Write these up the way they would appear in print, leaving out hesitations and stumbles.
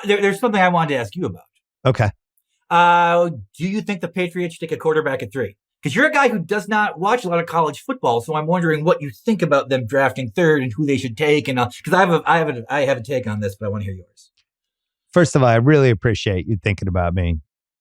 there's something I wanted to ask you about. Okay. Do you think the Patriots should take a quarterback at 3? Because you're a guy who does not watch a lot of college football, so I'm wondering what you think about them drafting 3rd and who they should take. And because I have a take on this, but I want to hear yours. First of all, I really appreciate you thinking about me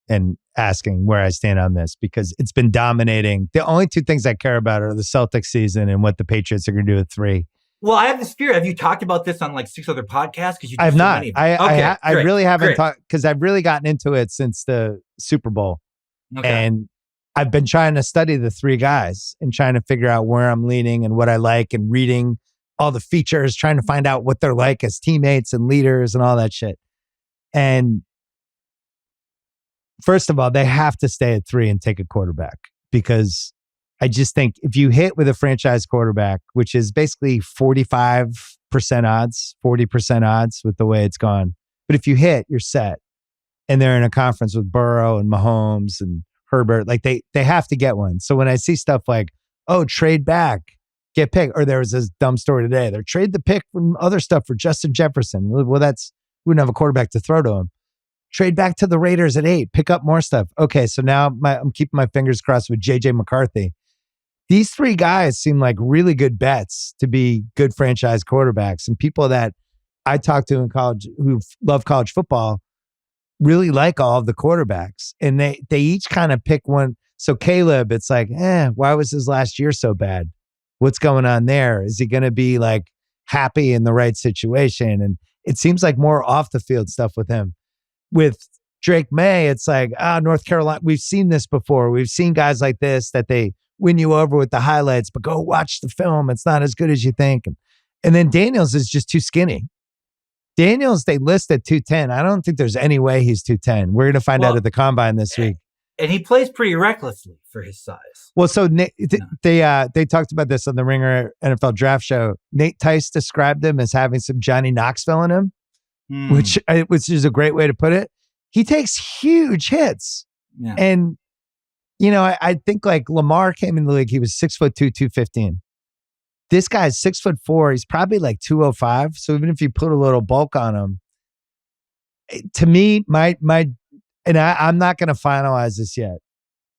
and asking where I stand on this, because it's been dominating. The only 2 things I care about are the Celtics season and what the Patriots are going to do at 3. Well, I have this fear. Have you talked about this on like 6 other podcasts? Because I have not. I great, really haven't great. talked, because I've really gotten into it since the Super Bowl. Okay. And I've been trying to study the 3 guys and trying to figure out where I'm leaning and what I like, and reading all the features, trying to find out what they're like as teammates and leaders and all that shit. And first of all, they have to stay at 3 and take a quarterback, because I just think if you hit with a franchise quarterback, which is basically 45% odds, 40% odds with the way it's gone. But if you hit, you're set. And they're in a conference with Burrow and Mahomes and Herbert. Like they have to get one. So when I see stuff like, oh, trade back, get pick, or there was this dumb story today, they're trade the pick from other stuff for Justin Jefferson. Well, we wouldn't have a quarterback to throw to him. Trade back to the Raiders at 8, pick up more stuff. Okay, so now I'm keeping my fingers crossed with JJ McCarthy. These 3 guys seem like really good bets to be good franchise quarterbacks, and people that I talk to in college who love college football really like all of the quarterbacks, and they each kind of pick one. So Caleb, it's like, why was his last year so bad? What's going on there? Is he going to be like happy in the right situation? And it seems like more off the field stuff with him. With Drake May, it's like, North Carolina, we've seen this before. We've seen guys like this that they win you over with the highlights, but go watch the film. It's not as good as you think. And then Daniels is just too skinny. Daniels, they list at 210. I don't think there's any way he's 210. We're going to find out at the combine this week. And he plays pretty recklessly for his size. Well, so they talked about this on the Ringer NFL Draft Show. Nate Tice described him as having some Johnny Knoxville in him, which is a great way to put it. He takes huge hits. Yeah. And, I think like Lamar came in the league, he was 6'2", 215. This guy's 6'4". He's probably like 205. So even if you put a little bulk on him, to me, I'm not going to finalize this yet,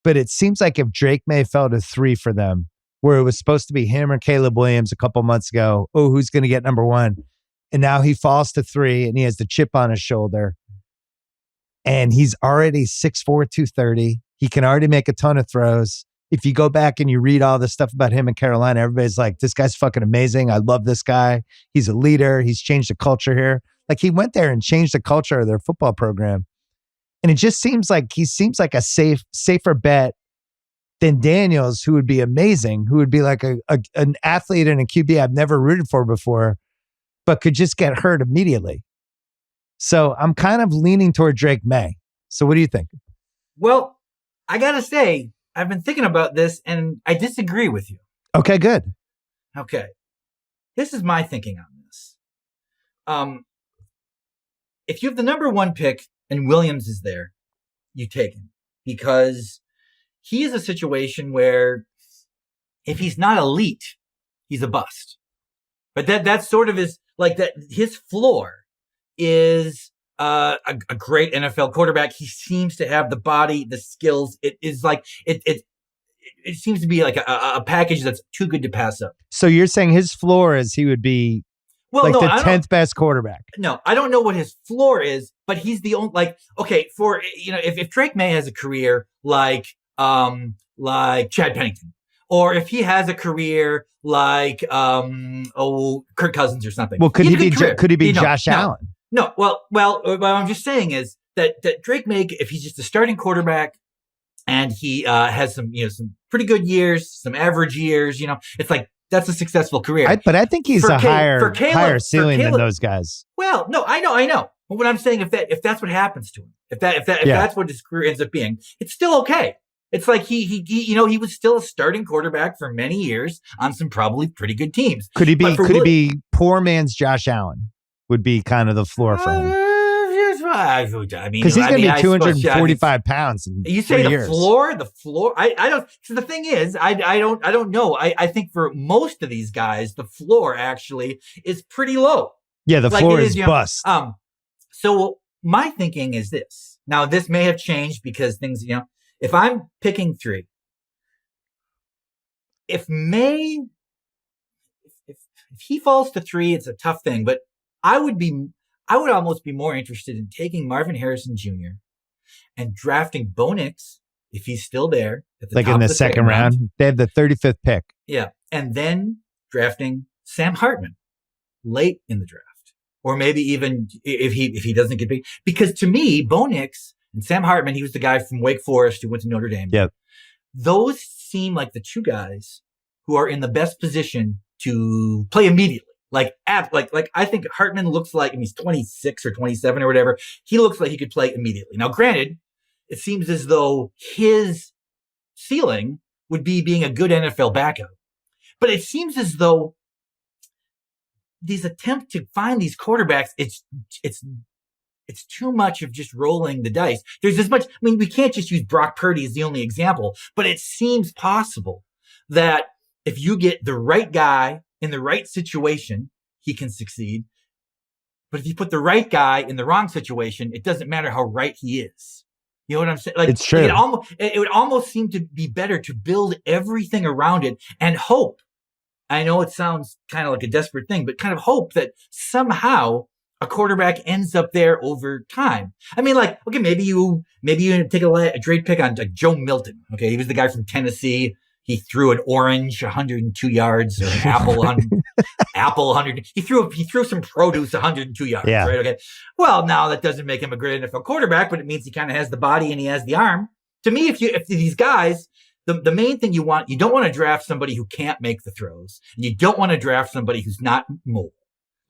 but it seems like if Drake May fell to 3 for them, where it was supposed to be him or Caleb Williams a couple months ago, who's going to get number 1? And now he falls to 3 and he has the chip on his shoulder. And he's already 6'4", 230. He can already make a ton of throws. If you go back and you read all the stuff about him in Carolina, everybody's like, this guy's fucking amazing. I love this guy. He's a leader. He's changed the culture here. Like he went there and changed the culture of their football program. And it just seems like he seems like a safer bet than Daniels, who would be amazing, who would be like an athlete and a QB I've never rooted for before, but could just get hurt immediately. So I'm kind of leaning toward Drake May. So what do you think? Well, I got to say, I've been thinking about this and I disagree with you. Okay, good. Okay. This is my thinking on this. If you have the number 1 pick and Williams is there, you take him, because he is a situation where if he's not elite, he's a bust. But that sort of is like that. His floor is a great NFL quarterback. He seems to have the body, the skills. It is like it seems to be like a package that's too good to pass up. So you're saying his floor is he would be the 10th best quarterback? No, I don't know what his floor is, but he's the only, like, okay, for, if Drake May has a career like Chad Pennington, or if he has a career like Kirk Cousins or something. Well, could he be Josh Allen? No. Well, what I'm just saying is that Drake May, if he's just a starting quarterback and he has some pretty good years, some average years, it's like that's a successsucareer career. But I think he's higher ceiling than those guys. Well, no, I know. But what I'm saying, if that's what happens to him, if that's what his career ends up being, it's still okay. It's like he was still a starting quarterback for many years on some probably pretty good teams. Could he be poor man's Josh Allen? Would be kind of the floor for him. I mean, because he's going to be 245 pounds in you say 3 the years. floor. I don't. So the thing is, I don't know. I think for most of these guys, the floor actually is pretty low. Yeah, the floor is bust. So my thinking is this. Now, this may have changed because things, if I'm picking 3, if he falls to 3, it's a tough thing, but I would almost be more interested in taking Marvin Harrison Jr. and drafting Bo Nix if he's still there at the like top in the of the second round. They have the 35th pick. Yeah. And then drafting Sam Hartman late in the draft. Or maybe even if he doesn't get big. Because to me, Bo Nix and Sam Hartman, he was the guy from Wake Forest who went to Notre Dame. Yep. Those seem like the 2 guys who are in the best position to play immediately. Like I think Hartman looks like, and he's 26 or 27 or whatever. He looks like he could play immediately. Now, granted, it seems as though his ceiling would be being a good NFL backup. But it seems as though these attempts to find these quarterbacks, it's too much of just rolling the dice. There's as much, we can't just use Brock Purdy as the only example, but it seems possible that if you get the right guy in the right situation, he can succeed. But if you put the right guy in the wrong situation, it doesn't matter how right he is. You know what I'm saying? Like, it's true. It would almost seem to be better to build everything around it and hope. I know it sounds kind of like a desperate thing, but kind of hope that somehow a quarterback ends up there over time. Okay, maybe you take a trade pick on like Joe Milton. Okay, he was the guy from Tennessee. He threw an orange 102 yards or an apple 100. He threw some produce 102 yards. Yeah. Right. Okay. Well, now that doesn't make him a great NFL quarterback, but it means he kind of has the body and he has the arm. To me, if these guys, the main thing you don't want to draft somebody who can't make the throws, and you don't want to draft somebody who's not mobile.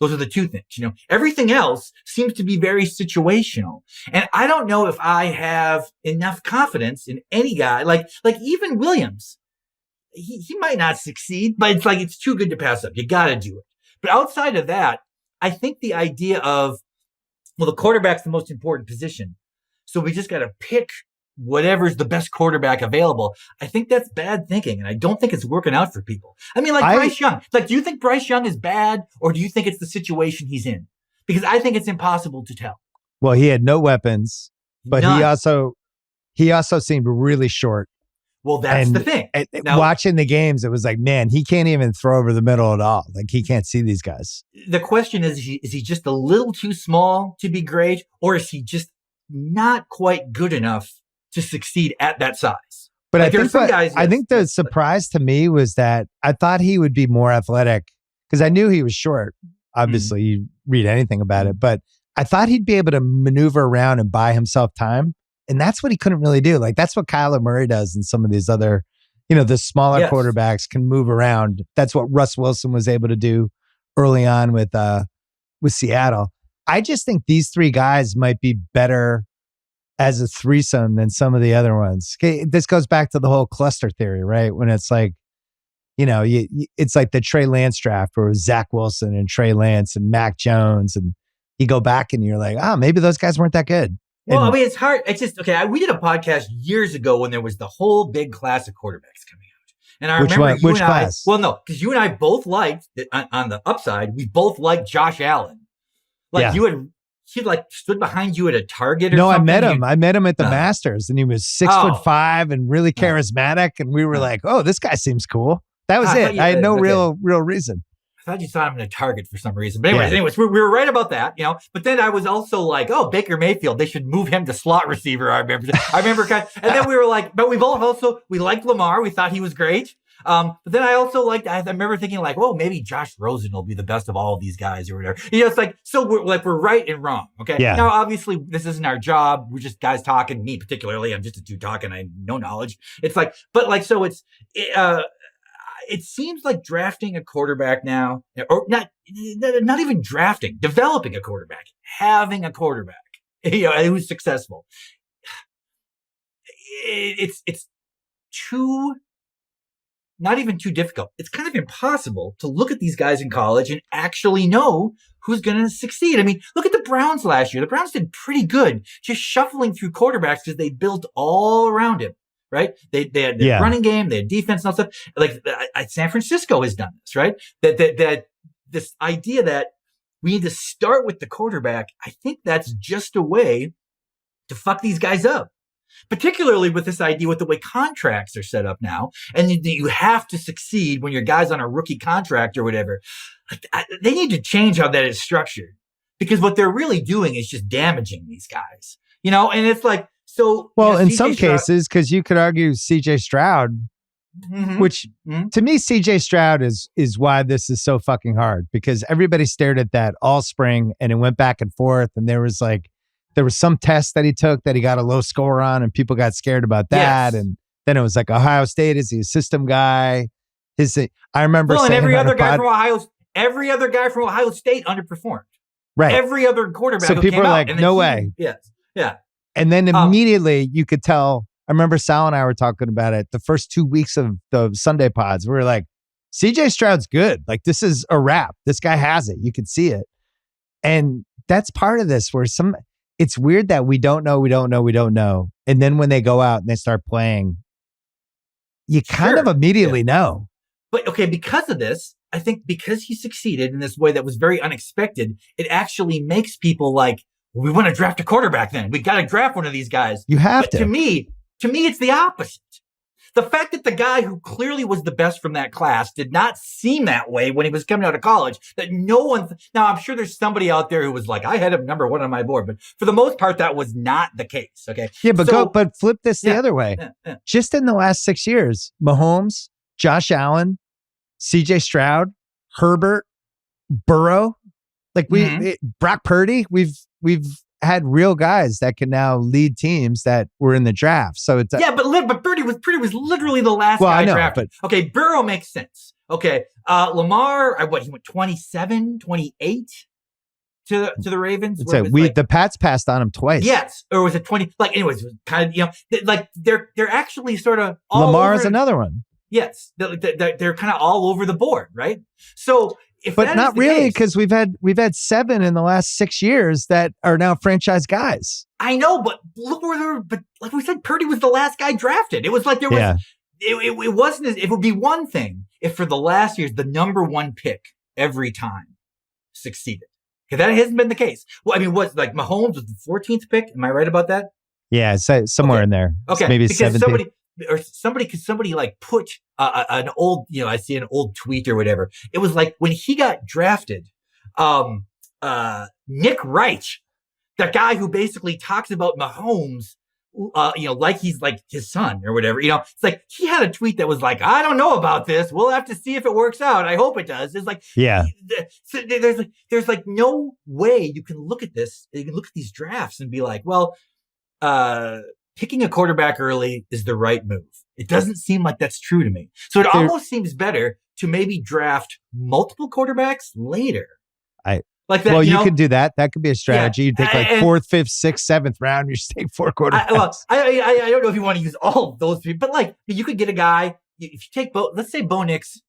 Those are the 2 things. Everything else seems to be very situational. And I don't know if I have enough confidence in any guy, like even Williams. He might not succeed, but it's too good to pass up. You got to do it. But outside of that, I think the idea of, the quarterback's the most important position. So we just got to pick whatever's the best quarterback available. I think that's bad thinking. And I don't think it's working out for people. Bryce Young, do you think Bryce Young is bad, or do you think it's the situation he's in? Because I think it's impossible to tell. Well, he had no weapons, but None. he also seemed really short. Well, that's the thing. Now, watching the games, it was like, man, he can't even throw over the middle at all. Like, he can't see these guys. The question is he just a little too small to be great, or is he just not quite good enough to succeed at that size? But I think the surprise to me was that I thought he would be more athletic, because I knew he was short. Obviously, you read anything about it, but I thought he'd be able to maneuver around and buy himself time. And that's what he couldn't really do. Like, that's what Kyler Murray does, and some of these other, the smaller quarterbacks can move around. That's what Russ Wilson was able to do early on with Seattle. I just think these 3 guys might be better as a threesome than some of the other ones. Okay, this goes back to the whole cluster theory, right? When it's like, it's like the Trey Lance draft where it was Zach Wilson and Trey Lance and Mac Jones, and you go back and you're like, maybe those guys weren't that good. Well, it's hard. It's just, okay, we did a podcast years ago when there was the whole big class of quarterbacks coming out. And I remember which class? Because you and I both liked, on the upside, we both liked Josh Allen. He stood behind you at a Target or something. No, I met him. I met him at the Masters, and he was 6'5" and really charismatic. And we were like, this guy seems cool. That was it. I had no real reason. I thought you saw him in a Target for some reason. But anyways, we were right about that, But then I was also like, Baker Mayfield, they should move him to slot receiver. I remember and then we were like, but we liked Lamar. We thought he was great. But then I remember thinking maybe Josh Rosen will be the best of all of these guys or whatever. It's like, so we're right and wrong. Okay. Yeah. Now, obviously this isn't our job. We're just guys talking, me particularly. I'm just a dude talking. I have no knowledge. It's like, so it seems like drafting a quarterback now, or not even drafting, developing a quarterback, having a quarterback, who's successful. It's not even too difficult. It's kind of impossible to look at these guys in college and actually know who's going to succeed. Look at the Browns last year. The Browns did pretty good just shuffling through quarterbacks because they built all around him. Right? They had the running game, they had defense and all stuff. Like San Francisco has done this, right? That this idea that we need to start with the quarterback. I think that's just a way to fuck these guys up. Particularly with this idea with the way contracts are set up now, and you have to succeed when your guy's on a rookie contract or whatever. They need to change how that is structured, because what they're really doing is just damaging these guys, and it's like, so. Well, in CJ some Stroud, cases, because you could argue CJ Stroud, which to me, CJ Stroud is why this is so fucking hard, because everybody stared at that all spring and it went back and forth. And there was some test that he took that he got a low score on and people got scared about that. Yes. And then it was like, Ohio State, is he a system guy? I remember saying, and every other guy from Ohio State underperformed. Right. Every other quarterback. So people are like, no way. Yes. Yeah. And then immediately you could tell. I remember Sal and I were talking about it the first 2 weeks of the Sunday pods. We were like, CJ Stroud's good. Like, this is a wrap. This guy has it. You could see it. And that's part of this where it's weird that we don't know. And then when they go out and they start playing, you kind of immediately know. But okay, because of this, I think because he succeeded in this way that was very unexpected, it actually makes people like, well, we want to draft a quarterback then. We got to draft one of these guys. You have to. To me, it's the opposite. The fact that the guy who clearly was the best from that class did not seem that way when he was coming out of college, that no one, now I'm sure there's somebody out there who was like, I had him number one on my board, but for the most part, that was not the case. Okay. Yeah, but flip this the other way. Yeah. Just in the last 6 years, Mahomes, Josh Allen, CJ Stroud, Herbert, Burrow, like Brock Purdy, we've had real guys that can now lead teams that were in the draft. So it's but Purdy was literally the last guy drafted. But, okay, Burrow makes sense. Okay, Lamar, he went 27, 28 to the Ravens. The Pats passed on him twice. Yes, or was it 20? Like, anyways, it was kind of like they're actually sort of all Lamar over, is another one. Yes, they're kind of all over the board, right? So. But not really, because we've had 7 in the last 6 years that are now franchise guys. I know, but look where but like we said, Purdy was the last guy drafted. It was like there was it wasn't it would be one thing if for the last years the number one pick every time succeeded. Okay, that hasn't been the case. Well, I mean, like Mahomes was the 14th pick? Am I right about that? Yeah, somewhere in there. Okay, maybe because 17th. Somebody like put an old, I see an old tweet or whatever. It was like when he got drafted, Nick Reich, that guy who basically talks about Mahomes, like he's like his son or whatever, it's like he had a tweet that was like, I don't know about this. We'll have to see if it works out. I hope it does. It's like, so there's like no way you can look at this. You can look at these drafts and be like, well, picking a quarterback early is the right move. It doesn't seem like that's true to me. So it almost seems better to maybe draft multiple quarterbacks later. Like that. Well, you could do that. That could be a strategy. Yeah, you take like 4th, 5th, 6th, 7th round. You just take 4 quarterbacks. I don't know if you want to use all of those three, but like you could get a guy. If you take let's say Bo Nix.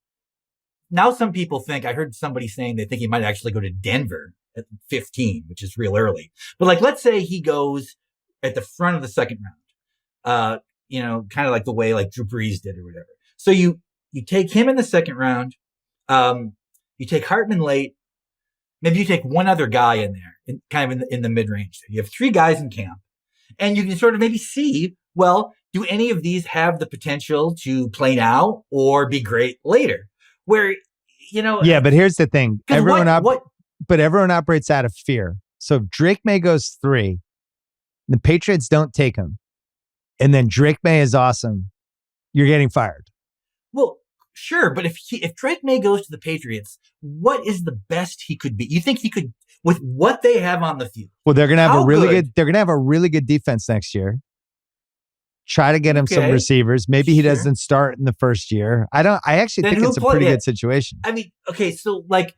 Now some people think, I heard somebody saying they think he might actually go to Denver at 15, which is real early. But like, let's say he goes at the front of the second round, kind of like the way like Drew Brees did or whatever. So you take him in the second round. You take Hartman late. Maybe you take one other guy in there, kind of in the mid-range. You have 3 guys in camp, and you can sort of maybe see, well, do any of these have the potential to play now or be great later? Where, Yeah, but here's the thing. Everyone operates out of fear. So if Drake May goes 3, the Patriots don't take him, and then Drake May is awesome, you're getting fired. Well, sure, but if Drake May goes to the Patriots, what is the best he could be? You think he could, with what they have on the field? Well, they're gonna have They're gonna have a really good defense next year. Try to get him some receivers. Maybe he doesn't start in the first year. I actually think it's a pretty good situation. I mean, okay, so like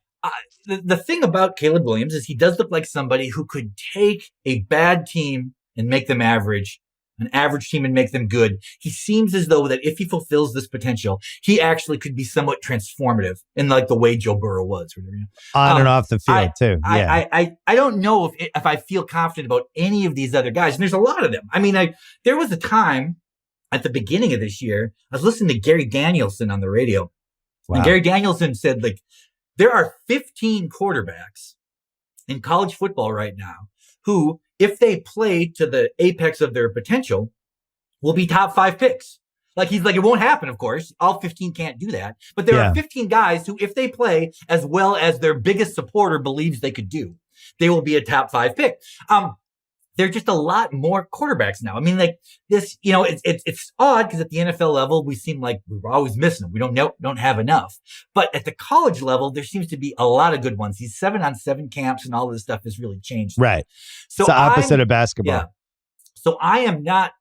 the thing about Caleb Williams is he does look like somebody who could take a bad team and make them average, an average team and make them good. He seems as though that if he fulfills this potential, he actually could be somewhat transformative in like the way Joe Burrow was. On and off the field too. Yeah. I don't know if I feel confident about any of these other guys. And there's a lot of them. I mean, there was a time at the beginning of this year, I was listening to Gary Danielson on the radio. Wow. And Gary Danielson said like, there are 15 quarterbacks in college football right now who, if they play to the apex of their potential, will be top 5 picks. Like he's like, it won't happen, of course. All 15 can't do that. But there are 15 guys who, if they play as well as their biggest supporter believes they could do, they will be a top 5 pick. There are just a lot more quarterbacks now. I mean, like this, it's odd because at the NFL level, we seem like we're always missing them. We don't have enough. But at the college level, there seems to be a lot of good ones. These 7-on-7 camps and all this stuff has really changed. Right. So it's the opposite of basketball. Yeah. So I'm not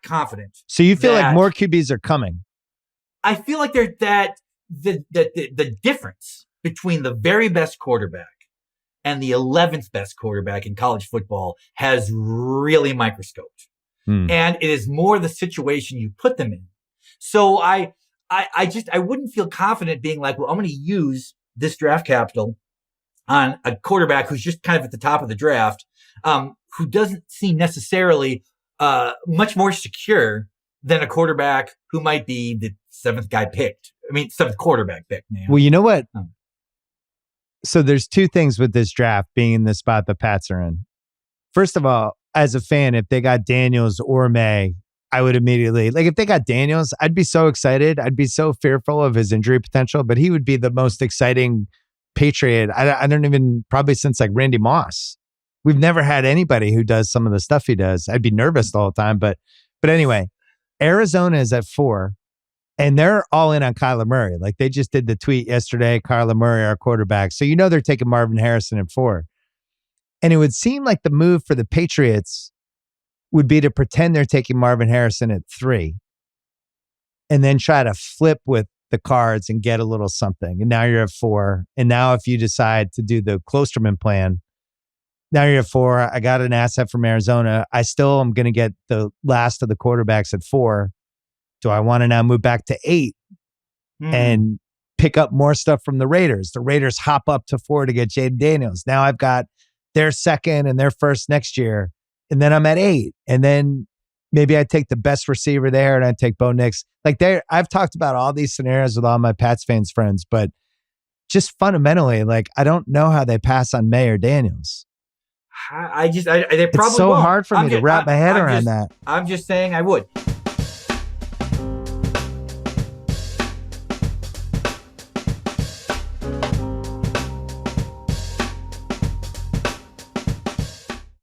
confident. So you feel like more QBs are coming? I feel like the difference between the very best quarterback and the 11th best quarterback in college football has really microscoped. And it is more the situation you put them in. So I wouldn't feel confident being like, well, I'm going to use this draft capital on a quarterback who's just kind of at the top of the draft, who doesn't seem necessarily much more secure than a quarterback who might be the 7th quarterback picked. Well, you know what? So there's 2 things with this draft being in the spot the Pats are in. First of all, as a fan, if they got Daniels or May, I would immediately, like if they got Daniels, I'd be so excited. I'd be so fearful of his injury potential, but he would be the most exciting Patriot. I don't even, probably since like Randy Moss. We've never had anybody who does some of the stuff he does. I'd be nervous the whole time. But anyway, Arizona is at 4. And they're all in on Kyler Murray. Like they just did the tweet yesterday, Kyler Murray, our quarterback. So they're taking Marvin Harrison at 4. And it would seem like the move for the Patriots would be to pretend they're taking Marvin Harrison at 3 and then try to flip with the cards and get a little something. And now you're at 4. And now if you decide to do the Klosterman plan, now you're at 4. I got an asset from Arizona. I still am going to get the last of the quarterbacks at 4. Do I want to now move back to 8 and pick up more stuff from the Raiders? The Raiders hop up to 4 to get Jaden Daniels. Now I've got their 2nd and their 1st next year. And then I'm at 8. And then maybe I take the best receiver there and I take Bo Nix. Like I've talked about all these scenarios with all my Pats fans friends, but just fundamentally, like I don't know how they pass on May or Daniels. They probably it's so won't. hard for me to wrap my head around that. I'm just saying I would.